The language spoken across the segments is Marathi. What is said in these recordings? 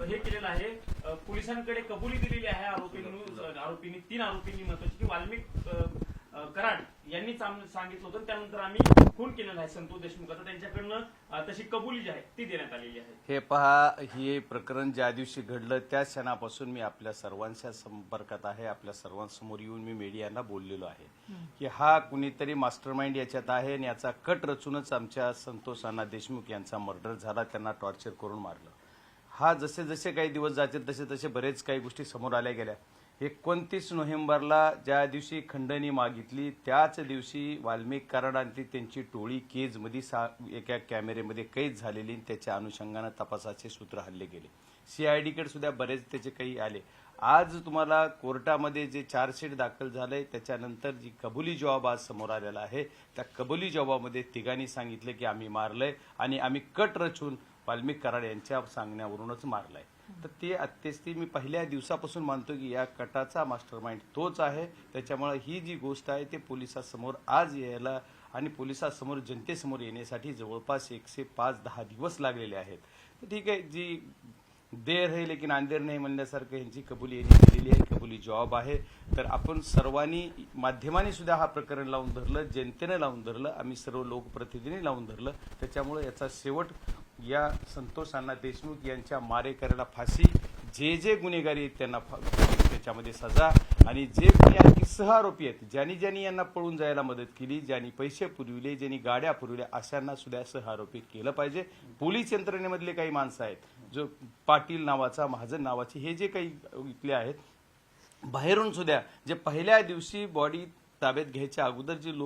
हे केलेलं आहे, पोलिसांकडे कबुली दिलेली आहे आरोपींनी 3 आरोपींनी महत्वाची की वाल्मिक कराड यांनी सांगितलं होतं, त्यानंतर आम्ही खून केलेला आहे संतोष देशमुखाचा, त्यांच्याकडनं तशी कबुली जी आहे ती देण्यात आलेली आहे. हे पहा, हे प्रकरण ज्या दिवशी घडलं त्या क्षणापासून मी आपल्या सर्वांच्या संपर्कात आहे. आपल्या सर्वांसमोर येऊन मी मीडियांना बोललेलो आहे की हा कुणीतरी मास्टरमाइंड याच्यात आहे आणि याचा कट रचूनच आमच्या संतोष अण्णा देशमुख यांचा मर्डर झाला, त्यांना टॉर्चर करून मारलं. हा जसे जसे काही दिवस जाते तसे तसे बरेच काही गोष्टी समोर आल्या गेल्या. 29 नोव्हेंबरला ज्या दिवशी खंडणी मागितली त्याच दिवशी वाल्मिक कराड आणि त्यांची टोळी केजमध्ये एका कॅमेरेमध्ये कैद झालेली, त्याच्या अनुषंगाने तपासाचे सूत्र हल्ले गेले. सीआयडीकडे सुद्धा बरेच त्याचे काही आले. आज तुम्हाला कोर्टामध्ये जे चार्जशीट दाखल झालंय त्याच्यानंतर जी कबुली जबाब आज समोर आलेला आहे, त्या कबुली जबाबामध्ये तिघांनी सांगितलं की आम्ही मारलंय आणि आम्ही कट रचून वाल्मिक कराड यांच्या सांगण्यावरूनच मारलाय. तर ते अत्यस्ती मी पहिल्या दिवसापासून मानतो की या कटाचा मास्टरमाइंड तोच आहे. त्याच्यामुळे ही जी गोष्ट आहे ते पोलिसांसमोर आज यायला आणि पोलिसांसमोर जनतेसमोर येण्यासाठी जवळपास 105-10 दिवस लागलेले आहेत. तर ठीक आहे, जी देर है लेकिन अंधेर नाही म्हणण्यासारखं यांची कबुली यांनी दिलेली आहे, कबुली जॉब आहे. तर आपण सर्वांनी, माध्यमांनी सुद्धा हा प्रकरण लावून धरलं, जनतेने लावून धरलं, आम्ही सर्व लोकप्रतिनिधींनी लावून धरलं. त्याच्यामुळे याचा शेवट या संतोष अण्णा देशमुख यांच्या मारेकऱ्याला फाशी, जे जे गुन्हेगारी आहेत त्यांना त्याच्यामध्ये सजा, आणि जे कोणी आणखी सहआरोपी आहेत, ज्यांनी यांना पळून जायला मदत केली, ज्यांनी पैसे पुरविले, ज्यांनी गाड्या पुरविल्या, अशांना सुद्धा सहआरोपी केलं पाहिजे. पोलीस यंत्रणेमधले काही माणसं आहेत, जो पाटील नावाचा, महाजन नावाचे, हे जे काही इथले आहेत, बाहेरून सुद्धा जे पहिल्या दिवशी बॉडी ताब्यात घ्यायच्या अगोदर जे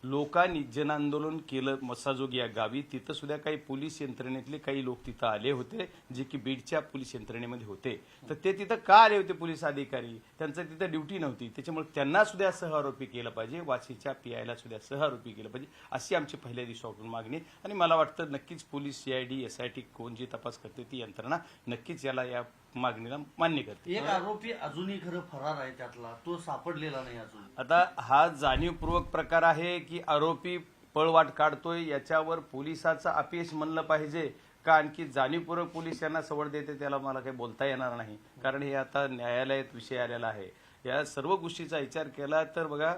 लोकांनी जन आंदोलन केलं मसाजोग या गावी, तिथं सुद्धा काही पोलीस यंत्रणेतले काही लोक तिथं आले होते, जे की बीडच्या पोलीस यंत्रणेमध्ये होते. तर ते तिथं का आले होते पोलीस अधिकारी, त्यांचं तिथं ड्युटी नव्हती, त्याच्यामुळे त्यांना सुद्धा सहआरोपी केलं पाहिजे, वाशीच्या पीआयला सुद्धा सहआरोपी केलं पाहिजे, अशी आमची पहिल्या दिवसापासून मागणी. आणि मला वाटतं नक्कीच पोलीस, सीआयडी, एसआयटी कोण जी तपास करते ती यंत्रणा नक्कीच याला, या मागणीला मान्य करते. एक आरोपी अजूनही खरं फरार आहे, त्यातला तो सापडलेला नाही अजून. आता हा जाणीवपूर्वक प्रकार आहे की आरोपी पळवाट काढतोय, याच्यावर पोलिसाचं अपयश म्हणलं पाहिजे का आणखी जाणीवपूर्वक पोलीस यांना सवड देते, त्याला मला काही बोलता येणार नाही. कारण हे आता न्यायालयात विषय आलेला आहे. या सर्व गोष्टीचा विचार केला तर बघा,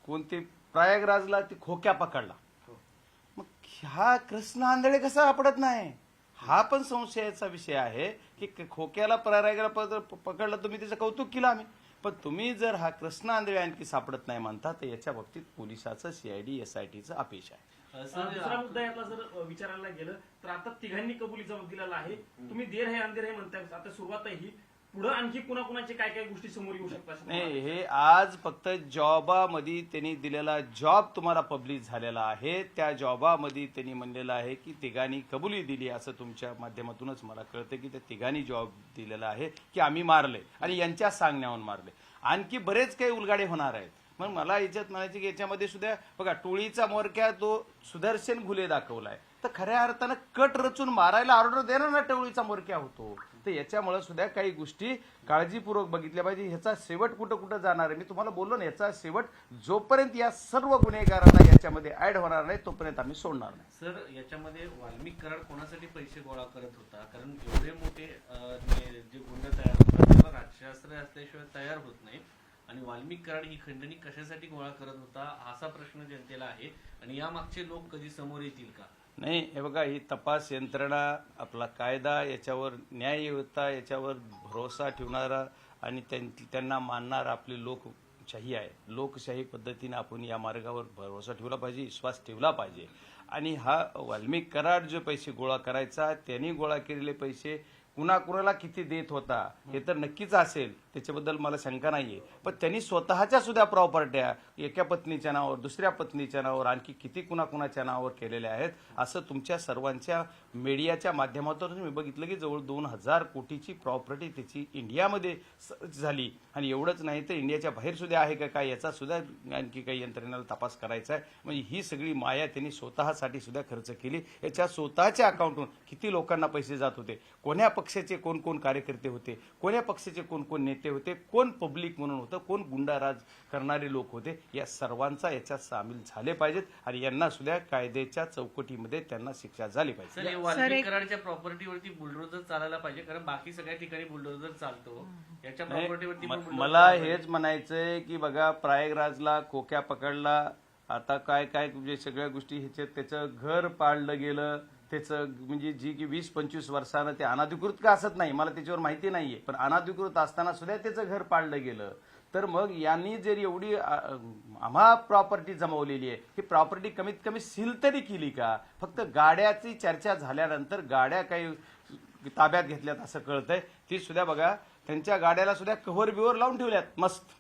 कोणते प्रयागराजला ते खोक्या पकडला, मग हा कृष्ण आंधळे कसा सापडत नाही, हा पण संशयाचा विषय आहे की खोक्याला प्रयागराजला पकडला, तुम्ही त्याचं कौतुक केलं आम्ही, पण तुम्ही जर हा कृष्ण आंधळे आणखी सापडत नाही म्हणता, तर याच्या बाबतीत पोलिसाचं, सीआयडी, एसआयटीचं अपयश आहे. दुसरा मुद्दा यातला जर विचारायला गेलं तर आता तिघांनी कबुली जबाब दिलेला आहे. तुम्ही देर है अंधेर है म्हणताय, आता सुरुवात आहे ही, पुढे आणखी कुणाकुणाचे काय काय गोष्टी समोर येऊ शकतात? नाही, हे आज फक्त जॉबामध्ये त्यांनी दिलेला जॉब तुम्हाला पब्लिश झालेला आहे. त्या जॉबामध्ये त्यांनी म्हणलेलं आहे की तिघांनी कबुली दिली, असं तुमच्या माध्यमातूनच मला कळतं की त्या तिघांनी जॉब दिलेला आहे की आम्ही मारले आणि यांच्या सांगण्यावरून मारले. आणखी बरेच काही उलगाडे होणार आहेत. मग मला याच्यात म्हणायचे की याच्यामध्ये सुद्धा बघा, टोळीचा मोरक्या तो सुदर्शन घुले दाखवलाय, तर खऱ्या अर्थानं कट रचून मारायला ऑर्डर देणार ना टोळीचा मोरक्या होतो. तर याच्यामुळे सुद्धा काही गोष्टी काळजीपूर्वक बघितल्या पाहिजे. ह्याचा शेवट कुठं कुठं जाणार आहे, मी तुम्हाला बोललो ना, याचा शेवट जोपर्यंत या सर्व गुन्हेगारांना याच्यामध्ये ऍड होणार नाही तोपर्यंत आम्ही सोडणार नाही. सर, याच्यामध्ये वाल्मिक कराड कोणासाठी पैसे गोळा करत होता? कारण एवढे मोठे जे गुंड तयार होतात त्याला राजशास्त्र असल्याशिवाय तयार होत नाही, आणि वाल्मिक कराड ही खंडणी कशासाठी गोळा करत होता असा प्रश्न जनतेला आहे. आणि या मागचे लोक कधी समोर येतील का? नाही, हे बघा, ही तपास यंत्रणा, आपला कायदा, याच्यावर न्यायव्यवस्था, याच्यावर भरोसा ठेवणारा आणि त्यांना मानणारा आपले लोकशाही आहे. लोकशाही पद्धतीने आपण या मार्गावर भरोसा ठेवला पाहिजे, विश्वास ठेवला पाहिजे. आणि हा वाल्मिक कराड जो पैसे गोळा करायचा, त्यांनी गोळा केलेले पैसे कुणाकुणाला किती देत होता हे तर नक्कीच असेल, त्याच्याबद्दल मला शंका नाहीये. पण त्यांनी स्वतःच्या सुद्धा प्रॉपर्ट्या एका पत्नीच्या नावावर, दुसऱ्या पत्नीच्या नावावर, आणखी किती कुणाकुणाच्या नावावर केलेल्या आहेत. असं तुमच्या सर्वांच्या मीडियाच्या माध्यमातून मी बघितलं की जवळ 2000 कोटीची प्रॉपर्टी त्याची इंडियामध्ये झाली. आणि एवढंच नाही तर इंडियाच्या बाहेर सुद्धा आहे का काय, याचा सुद्धा आणखी काही यंत्रणेला तपास करायचा आहे. म्हणजे ही सगळी माया त्यांनी स्वतःसाठी सुद्धा खर्च केली. याच्या स्वतःच्या अकाउंटून किती लोकांना पैसे जात होते, कोण्या पक्षाचे कोण कोण कार्यकर्ते होते, कोण्या पक्षाचे कोण कोण नेते होते, कोण पब्लिक म्हणून होतं, कोण गुंडाराज करणारे लोक होते, या सर्वांचा याच्यात सामील झाले पाहिजेत आणि यांना सुद्धा कायद्याच्या चौकटीमध्ये त्यांना शिक्षा झाली पाहिजे. सर, वाल्मिक कराडच्या प्रॉपर्टीवरती बुलडोजर चालायला पाहिजे, कारण बाकी सगळ्या ठिकाणी बुलडोजर चालतो, याच्या प्रॉपर्टीवरती मला हेच म्हणायचंय की बघा, प्रयागराजला खोक्या पकडला, आता काय काय म्हणजे सगळ्या गोष्टी ह्याच्यात त्याचं घर पाडलं गेलं, त्याचं म्हणजे जी की 20-25 वर्षानं ते अनाधिकृत का असत नाही, मला त्याच्यावर माहिती नाहीये, पण अनाधिकृत असताना सुद्धा त्याचं घर पाडलं गेलं. तर मग यांनी जर एवढी आम्हा प्रॉपर्टी जमवलेली आहे, ही प्रॉपर्टी कमीत कमी सील तरी केली का? फक्त गाड्याची चर्चा झाल्यानंतर गाड्या काही ताब्यात घेतल्यात असं कळतंय. ती सुद्धा बघा, त्यांच्या गाड्याला सुद्धा कव्हर बिवर लावून ठेवल्यात मस्त.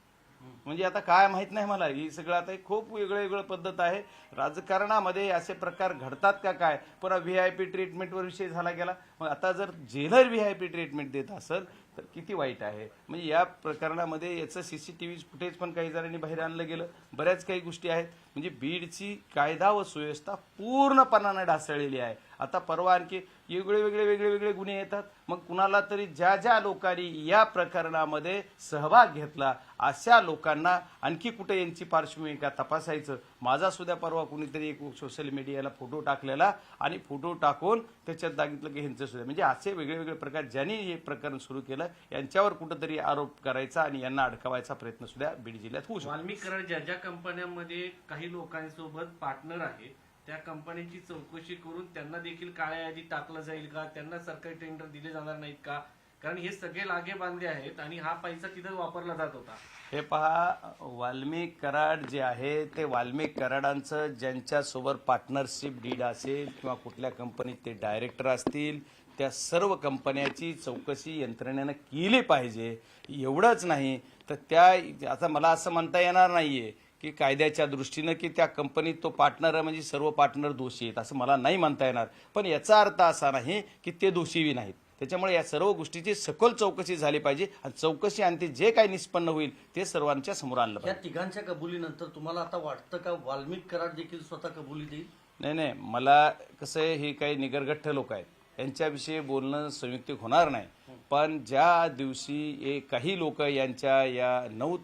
म्हणजे आता काय माहित नाही मला, ही सगळं आता खूप वेगळं पद्धत आहे. राजकारणामध्ये असे प्रकार घडतात का काय? पुन्हा व्हीआयपी ट्रीटमेंटवर विषय झाला गेला. मग आता जर जेलर व्हीआयपी ट्रीटमेंट देत असेल तर किती वाईट आहे. म्हणजे या प्रकरणामध्ये याचं सीसीटीव्ही फुटेज पण काही जणांनी बाहेर आणलं गेलं, बऱ्याच काही गोष्टी आहेत. म्हणजे बीडची कायदा व सुव्यवस्था पूर्णपणाने ढासळलेली आहे. आता परवा आणखी वेगळे गुन्हे येतात. मग कुणाला तरी ज्या लोकांनी या प्रकरणामध्ये सहभाग घेतला अशा लोकांना आणखी कुठे यांची पार्श्वभूमी का तपासायचं. माझा सुद्धा परवा कुणीतरी एक सोशल मीडियाला फोटो टाकलेला आणि फोटो टाकून त्याच्यात दागितलं की ह्यांचं सुद्धा, म्हणजे असे वेगळे प्रकार ज्यांनी हे प्रकरण सुरू केलं यांच्यावर कुठेतरी आरोप करायचा आणि यांना अडकवायचा प्रयत्न सुद्धा बीड जिल्ह्यात होऊ शकतो. वाल्मिक कराड ज्या कंपन्यांमध्ये काही लोकांसोबत पार्टनर आहे, त्या कंपन्यांची चौकशी करून त्यांना देखील काळ्या यादीत टाकलं जाईल का? त्यांना सरकारी टेंडर दिले जाणार नाहीत का? कारण हे सगळे लागे बांधे आहेत आणि हा पैसा तिथं वापरला जात होता. हे पहा, वाल्मिक कराड जे आहे ते वाल्मिक कराडांचं ज्यांच्यासोबत पार्टनरशिप डीड असेल किंवा कुठल्या कंपनीत ते डायरेक्टर असतील, त्या सर्व कंपन्याची चौकशी यंत्रणेनं केली पाहिजे. एवढंच नाही तर त्या आता मला असं म्हणता येणार नाहीये की कायद्याच्या दृष्टीनं की त्या कंपनीत तो पार्टनर म्हणजे सर्व पार्टनर दोषी आहेत असं मला नाही म्हणता येणार. पण याचा अर्थ असा नाही की ते दोषीही नाहीत. त्याच्यामुळे या सर्व गोष्टीची सखोल चौकशी झाली पाहिजे आणि चौकशी आणि ते जे काही निष्पन्न होईल ते सर्वांच्या समोर आणलं या पाहिजे. तिघांच्या कबुलीनंतर तुम्हाला आता वाटतं का वाल्मिक कराड देखील स्वतः कबुली देईल? नाही, मला कसं आहे, हे काही निगरगठ्ठ लोक आहेत, यांच्याविषयी बोलणं संयुक्तिक होणार नाही. पण ज्या दिवशी काही लोक यांच्या या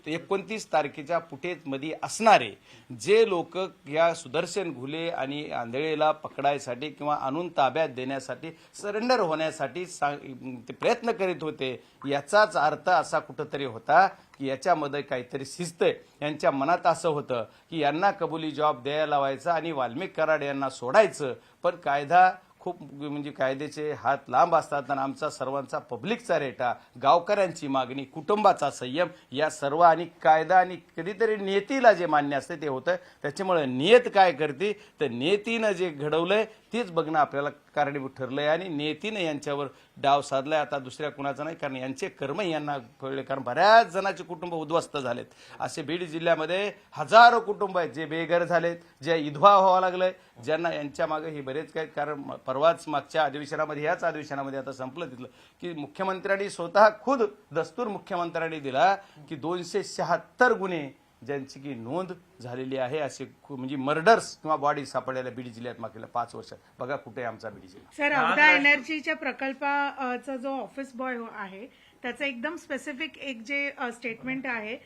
29 तारखेच्या फुटेजमध्ये असणारे जे लोक या सुदर्शन घुले आणि आंधळेला पकडायसाठी किंवा आणून ताब्यात देण्यासाठी सरेंडर होण्यासाठी ते प्रयत्न करीत होते, याचाच अर्थ असा कुठंतरी होता की याच्यामध्ये काहीतरी शिस्त आहे. यांच्या मनात असं होतं की यांना कबुली जॉब द्यायला लावायचा आणि वाल्मिक कराड यांना सोडायचं. पण कायदा खूप म्हणजे कायद्याचे हात लांब असतात आणि आमचा सर्वांचा पब्लिकचा रेटा, गावकऱ्यांची मागणी, कुटुंबाचा संयम या सर्व आणि कायदा आणि कधीतरी नियतीला जे मान्य असते ते होतं. त्याच्यामुळे नियत काय करते तर नियतीनं जे घडवलंय तेच बघणं आपल्याला कारणीभूत ठरलंय आणि नियतीनं यांच्यावर डाव साधलाय. आता दुसऱ्या कुणाचा नाही, कारण यांचे कर्म यांना कळले. कारण बऱ्याच जणांचे कुटुंब उद्ध्वस्त झालेत. असे बीड जिल्ह्यामध्ये हजारो कुटुंब आहेत जे बेघर झालेत, जे विधवा व्हावं लागलंय, ज्यांना यांच्या मागे हे बरेच काही. कारण परवाच मागच्या अधिवेशनामध्ये, याच अधिवेशनामध्ये आता संपलं तिथलं की मुख्यमंत्र्यांनी स्वतः खुद दस्तूर मुख्यमंत्र्यांनी दिला की 276 गुन्हे ज्यांची की नोंद झालेली आहे असे म्हणजे मर्डर्स किंवा बॉडी सापडलेल्या बीड जिल्ह्यात मागील 5 वर्षात. बघा कुठे आमचा बीड जिल्हा. सर, अवधा एनर्जीच्या प्रकल्पाचा जो ऑफिस बॉय आहे त्याचं एकदम स्पेसिफिक एक जे स्टेटमेंट आहे,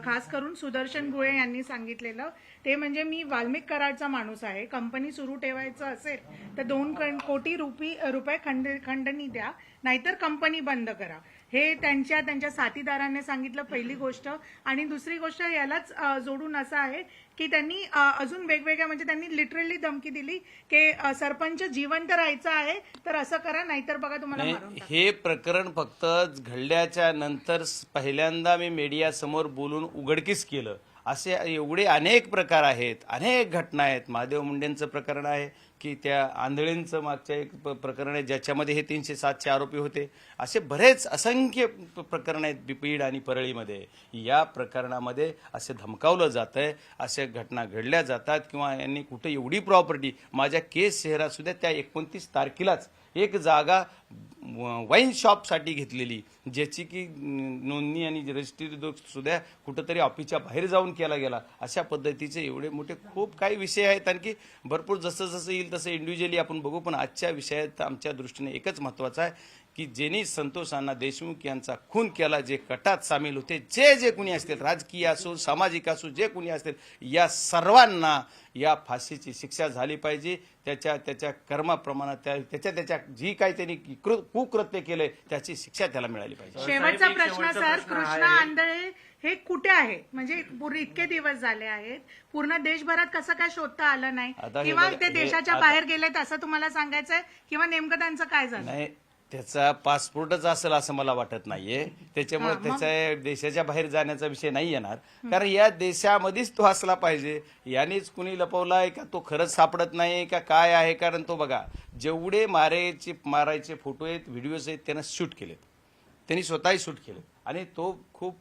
खास करून सुदर्शन गुळे यांनी सांगितलेलं ते म्हणजे, मी वाल्मिक कराडचा माणूस आहे, कंपनी सुरू ठेवायचं असेल तर 2 कोटी रुपये खंडणी द्या, नाहीतर कंपनी बंद करा. हे त्यांच्या साथीदारांनी सांगितलं, पहिली गोष्ट. आणि दुसरी गोष्ट यालाच जोडून असं आहे की त्यांनी अजून वेगवेगळ्या म्हणजे त्यांनी लिटरली धमकी दिली की सरपंच जिवंत राहायचं आहे तर असं करा, नाहीतर बघा तुम्हाला मारून टाकू. हे प्रकरण फक्त घडल्याच्या नंतर पहिल्यांदा मी मीडिया समोर बोलून उघडकीस केलं. असे एवढे अनेक प्रकार आहेत, अनेक घटना आहेत. महादेव मुंडेंचं प्रकरण आहे की त्या आंधळींचं मागच्या एक प्रकरण आहे ज्याच्यामध्ये हे 307चे आरोपी होते. असे बरेच असंख्य प्रकरण आहेत बीड आणि परळीमध्ये. या प्रकरणामध्ये असे धमकावलं जातंय, अशा घटना घडल्या जातात किंवा यांनी कुठे एवढी प्रॉपर्टी. माझ्या केस शहरात सुद्धा त्या 29 तारखेलाच एक जागा वाईन शॉपसाठी घेतलेली, ज्याची की नोंदणी आणि रजिस्ट्री सुद्धा कुठंतरी ऑफिसच्या बाहेर जाऊन केला गेला, अशा पद्धतीचे एवढे मोठे खूप काही विषय आहेत. आणखी भरपूर जसं जसं येईल तसं इंडिव्हिज्युअली आपण बघू. पण आजच्या विषयात आमच्या दृष्टीने एकच महत्त्वाचं आहे की ज्यांनी संतोष अण्णा देशमुख यांचा खून केला, जे कटात सामील होते, जे कोणी असतील, राजकीय असो, सामाजिक असो, जे कोणी असतील, या सर्वांना या फाशीची शिक्षा झाली पाहिजे. त्याच्या कर्माप्रमाणे त्याच्या जी काही त्यांनी कुकृत्य केलंय त्याची शिक्षा त्याला मिळाली पाहिजे. शेवटचा साहेब, एक प्रश्न शेवटचा सर, प्रश्न कृष्णा आहे. आंधळे हे कुठे आहे? म्हणजे पूर्ण इतके दिवस झाले आहेत, पूर्ण देशभरात कसं काय शोधता आलं नाही, आता हे किंवा बघा, ते हे देशाच्या आता- बाहेर गेलेत असं तुम्हाला सांगायचंय, किंवा नेमकं त्यांचं काय झालं? नाही, त्याचा पासपोर्टच असेल असं मला वाटत नाहीये. त्याच्यामुळे मग? त्याच्या देशाच्या बाहेर जाण्याचा विषय नाही येणार, कारण या देशामध्येच तो असला पाहिजे. यानेच कुणी लपवलाय का, तो खरंच सापडत नाही का, काय आहे? कारण तो बघा, जेवढे मारायचे फोटो आहेत, व्हिडिओज आहेत, त्यानं शूट केलेत, त्यांनी स्वतःही शूट केलेत, आणि तो खूप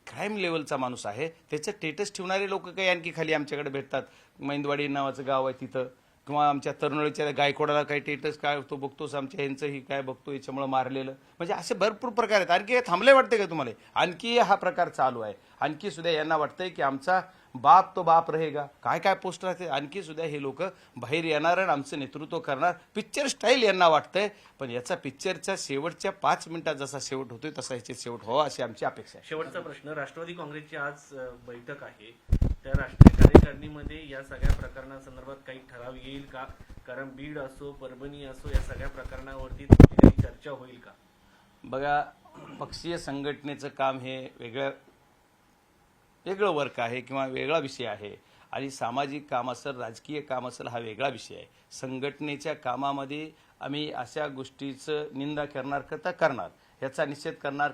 क्राईम लेवलचा माणूस आहे. त्याचं स्टेटस ठेवणारे लोक काही आणखी खाली आमच्याकडे भेटतात. मैंदवाडी नावाचं गाव आहे तिथं, किंवा आमच्या तरुणाईच्या गायकवाडाला काही टेटस काय तो बघतोस, आमच्या ह्यांचंही काय बघतो, याच्यामुळे मारलेलं, म्हणजे असे भरपूर प्रकार आहेत. आणखी हे थांबले वाटते का तुम्हाला? आणखी हा प्रकार चालू आहे. आणखी सुद्धा यांना वाटतंय की आमचा बाप तो बाप रहेगा, काय काय पोस्टर आहेत. आणखी सुद्धा हे लोक बाहेर येणार आणि आमचं नेतृत्व करणार, पिक्चर स्टाईल यांना वाटतंय. पण याचा पिक्चरच्या शेवटच्या 5 मिनिटात जसा शेवट होतोय तसा याचे शेवट व्हावा अशी आमची अपेक्षा आहे. शेवटचा प्रश्न, राष्ट्रवादी काँग्रेसची आज बैठक आहे, त्या राष्ट्रीय कार्यकारिणीमध्ये या सगळ्या प्रकरणासंदर्भात काही ठराव येईल का? कारण बीड असो, परभणी असो, या सगळ्या प्रकरणावरती काही चर्चा होईल का? बघा, पक्षीय संघटनेचं काम हे वेगळं वर्क आहे किंवा वेगळा विषय आहे, आणि सामाजिक काम असेल, राजकीय काम असेल, हा वेगळा विषय आहे. संघटनेच्या कामामध्ये आम्ही अशा गोष्टीचं निंदा करणार, ह्याचा निषेध करणार,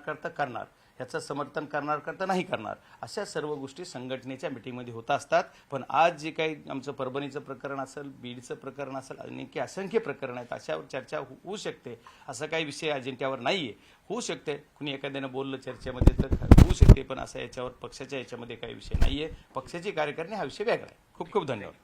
ह्याचं समर्थन करणार नाही करणार, अशा सर्व गोष्टी संघटनेच्या मिटिंगमध्ये होत असतात. पण आज जे काही आमचं परभणीचं प्रकरण असेल, बीडचं प्रकरण असेल, अनेक असंख्य प्रकरण आहेत, अशावर चर्चा होऊ शकते. असं काही विषय अजेंड्यावर नाहीये. होऊ शकते, कुणी एखाद्यानं बोललं चर्चेमध्ये तर होऊ शकते, पण असं याच्यावर पक्षाच्या याच्यामध्ये काही विषय नाहीये. पक्षाची कार्यकारिणी हा विषय वेगळा आहे. खूप खूप धन्यवाद.